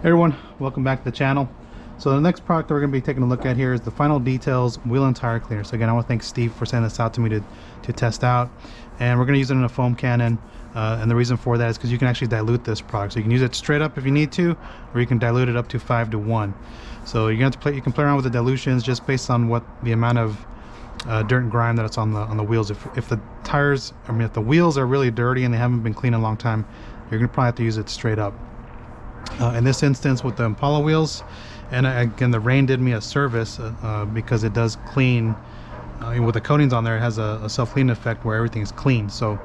Hey everyone, welcome back to the channel. So the next product that we're going to be taking a look at here is the Final Details Wheel and Tire Cleaner. So again, I want to thank Steve for sending this out to me to test out. And we're going to use it in a foam cannon. And the reason for that is because you can actually dilute this product. So you can use it straight up if you need to, or you can dilute it up to 5:1. So you're going to have to play. You can play around with the dilutions just based on what the amount of dirt and grime that it's on the wheels. If the tires, if the wheels are really dirty and they haven't been cleaned in a long time, you're going to probably have to use it straight up. In this instance with the Impala wheels, and again the rain did me a service because it does clean with the coatings on there. It has a self-cleaning effect where everything is clean. So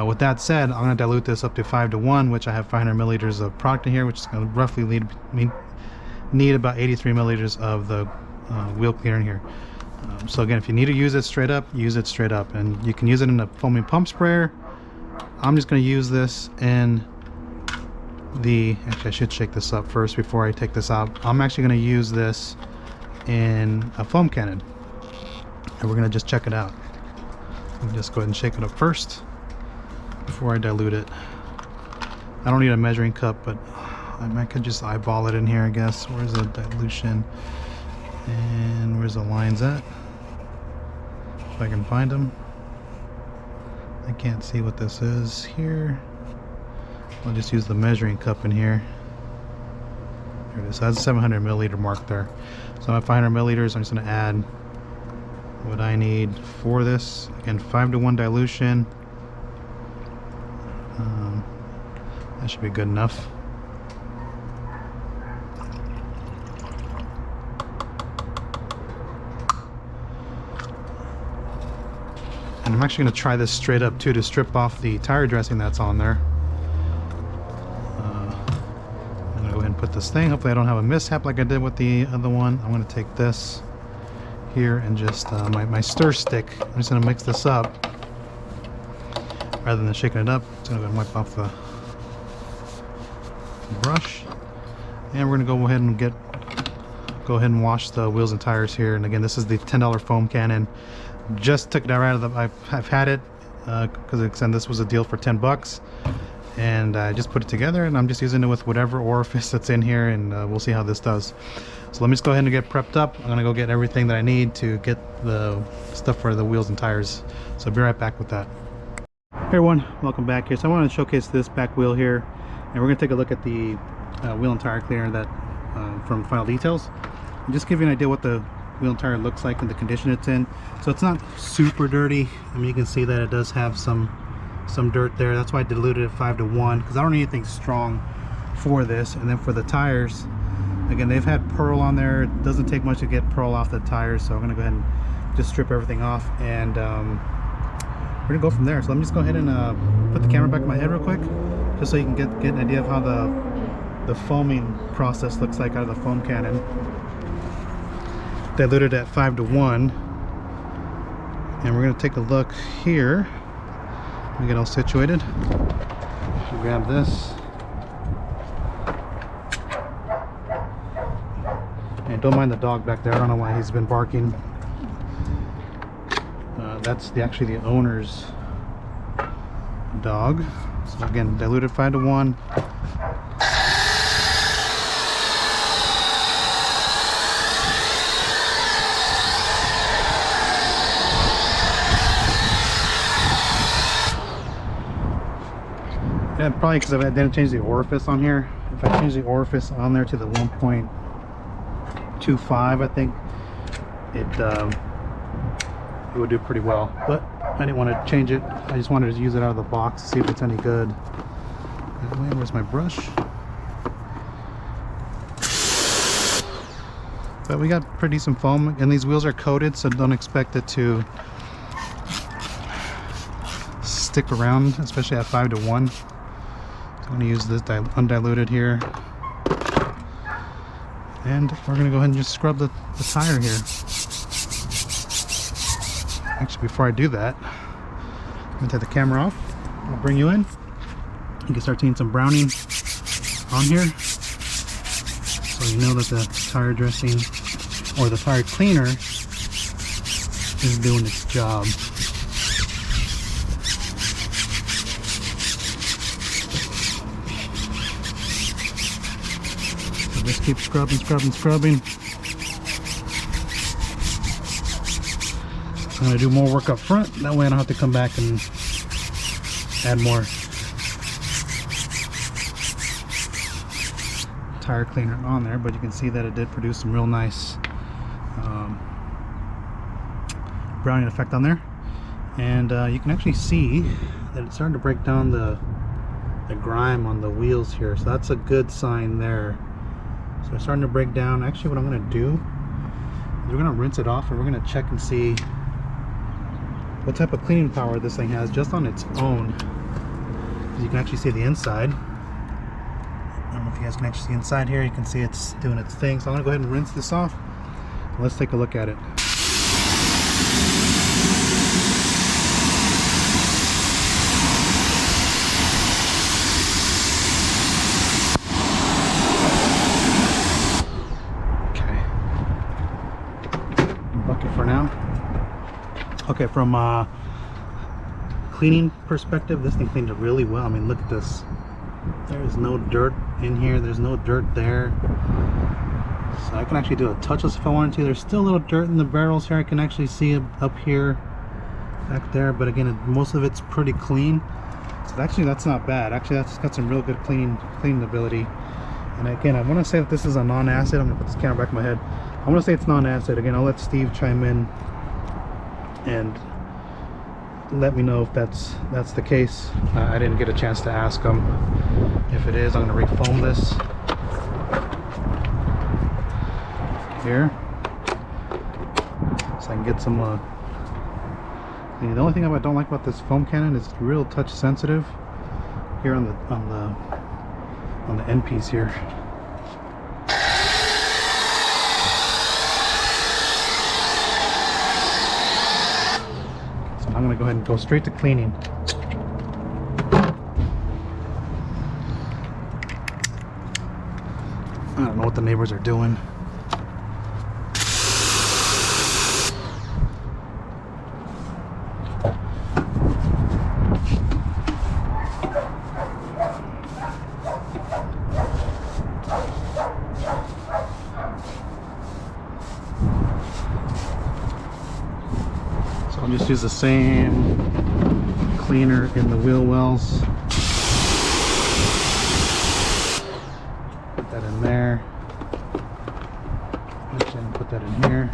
with that said, I'm going to dilute this up to 5:1, which I have 500 milliliters of product in here, which is going to roughly need about 83 milliliters of the wheel cleaner in here. So again, if you need to use it straight up, use it straight up, and you can use it in a foaming pump sprayer. I'm just going to use this in actually I should shake this up first before I take this out. I'm actually going to use this in a foam cannon, and we're going to just check it out. Let me just go ahead and shake it up first before I dilute it. I don't need a measuring cup, but I could just eyeball it in here, I guess. Where's the dilution and where's the lines at? If I can find them. I can't see what this is here. I'll just use the measuring cup in here. There it is. So that's a 700 milliliter mark there. So I'm at 500 milliliters. I'm just going to add what I need for this. Again, 5:1 dilution. That should be good enough. And I'm actually going to try this straight up too, to strip off the tire dressing that's on there. Go ahead and put this thing. Hopefully I don't have a mishap like I did with the other one. I'm going to take this here and just my stir stick. I'm just going to mix this up rather than shaking it up. I'm just going to go and wipe off the brush, and we're going to go ahead and wash the wheels and tires here. And again, this is the $10 foam cannon. Just took it out of the. I've had it because this was a deal for 10 bucks. And I just put it together, and I'm just using it with whatever orifice that's in here, and we'll see how this does. So let me just go ahead and get prepped up. I'm gonna go get everything that I need to get the stuff for the wheels and tires. So I'll be right back with that. Hey everyone, welcome back here. So I want to showcase this back wheel here, and we're gonna take a look at the wheel and tire cleaner that from Final Details, and just give you an idea what the wheel and tire looks like and the condition it's in. So it's not super dirty. I mean, you can see that it does have some dirt there. That's why I diluted it 5:1, because I don't need anything strong for this. And then for the tires, again, they've had pearl on there. It doesn't take much to get pearl off the tires, so I'm gonna go ahead and just strip everything off, and we're gonna go from there. So let me just go ahead and put the camera back in my head real quick, just so you can get an idea of how the foaming process looks like out of the foam cannon. Diluted at 5:1, and we're gonna take a look here. We get all situated. Grab this, and don't mind the dog back there. I don't know why he's been barking. That's actually the owner's dog. So again, diluted 5:1. Yeah, probably because I didn't change the orifice on here. If I change the orifice on there to the 1.25, I think it would do pretty well. But I didn't want to change it. I just wanted to use it out of the box to see if it's any good. Where's my brush? But we got pretty decent foam, and these wheels are coated, so don't expect it to stick around, especially at 5:1. I'm going to use this undiluted here, and we're going to go ahead and just scrub the tire here. Actually, before I do that, I'm going to take the camera off. I'll bring you in. You can start seeing some browning on here, so you know that the tire dressing or the tire cleaner is doing its job. just keep scrubbing, scrubbing, scrubbing. I'm gonna do more work up front, that way I don't have to come back and add more tire cleaner on there. But you can see that it did produce some real nice browning effect on there. And you can actually see that it's starting to break down the grime on the wheels here, so that's a good sign there. So it's starting to break down. Actually, what I'm going to do is we're going to rinse it off, and we're going to check and see what type of cleaning power this thing has just on its own. Because you can actually see the inside. I don't know if you guys can actually see inside here. You can see it's doing its thing. So I'm going to go ahead and rinse this off. Let's take a look at it. For now. Okay, from a cleaning perspective, this thing cleaned it really well. I mean, look at this. There's no dirt in here. There's no dirt there. So I can actually do a touchless if I wanted to. There's still a little dirt in the barrels here. I can actually see it up here, back there. But again, most of it's pretty clean. So actually, that's not bad. Actually, that's got some real good cleaning ability. And again, I want to say that this is a non-acid. I'm going to put this camera back in my head. I want to say it's non-acid. Again, I'll let Steve chime in and let me know if that's the case. I didn't get a chance to ask him. If it is, I'm going to refoam this here so I can get some the only thing I don't like about this foam cannon is it's real touch sensitive here on the end piece here. I'm going to go ahead and go straight to cleaning. I don't know what the neighbors are doing. I'll just use the same cleaner in the wheel wells. Put that in there. Actually, put that in here.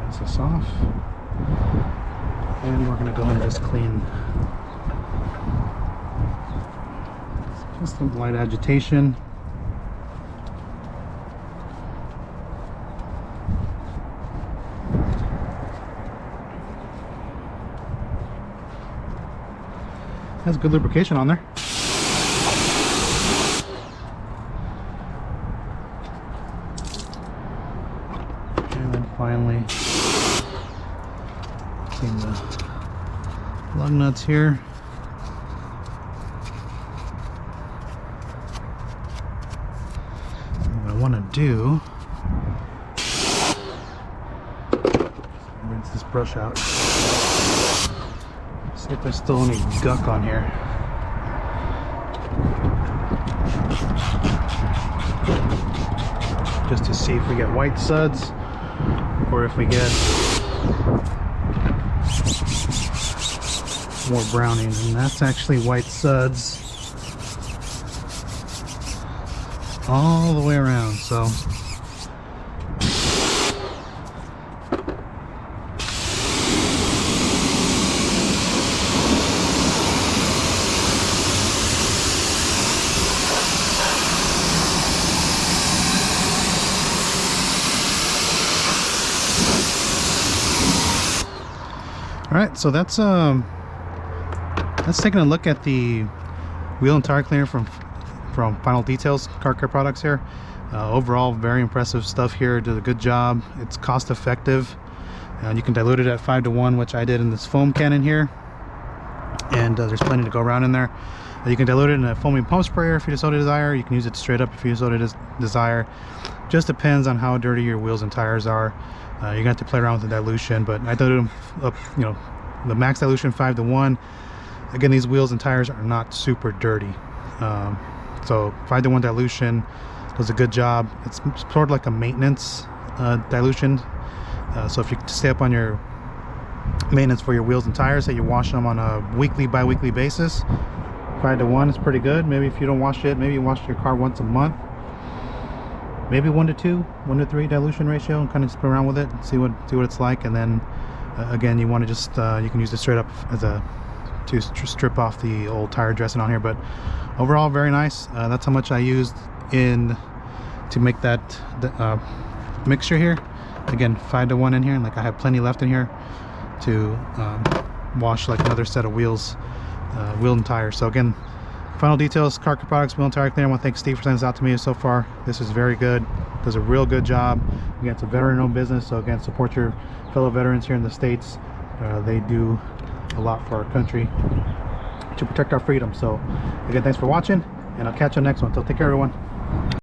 Rinse this off. And we're going to go ahead and just clean. Just some light agitation. Has good lubrication on there. And then finally clean the lug nuts here. And what I want to do, rinse this brush out. See if there's still any gunk on here. Just to see if we get white suds or if we get more browning. And that's actually white suds all the way around. So Alright, so that's taking a look at the wheel and tire cleaner from Final Details Car Care Products here. Overall, very impressive stuff here. Did a good job. It's cost effective. You can dilute it at 5:1, which I did in this foam cannon here. And there's plenty to go around in there. You can dilute it in a foaming pump sprayer if you so desire. You can use it straight up if you so desire. Just depends on how dirty your wheels and tires are. You're gonna have to play around with the dilution, but I diluted them up, you know, the max dilution 5:1. again, these wheels and tires are not super dirty. So 5-to-1 dilution does a good job. It's sort of like a maintenance dilution. So if you stay up on your maintenance for your wheels and tires, say you wash them on a weekly, bi-weekly basis, 5-to-1 is pretty good. Maybe if you don't wash it, maybe you wash your car once a month, maybe 1-to-2, 1-to-3 dilution ratio, and kind of just play around with it and see what it's like. And then again, you want to just you can use it straight up as a to strip off the old tire dressing on here. But overall, very nice. That's how much I used to make that mixture here. Again, 5-to-1 in here, and like I have plenty left in here to wash like another set of wheels, wheel and tires. So again, final details, Car Care Products Wheel and Tire Cleaner. I want to thank Steve for sending this out to me so far. This is very good. Does a real good job. Again, it's a veteran-owned business, so again, support your fellow veterans here in the States. They do a lot for our country to protect our freedom. So again, thanks for watching, and I'll catch you on the next one. So take care, everyone.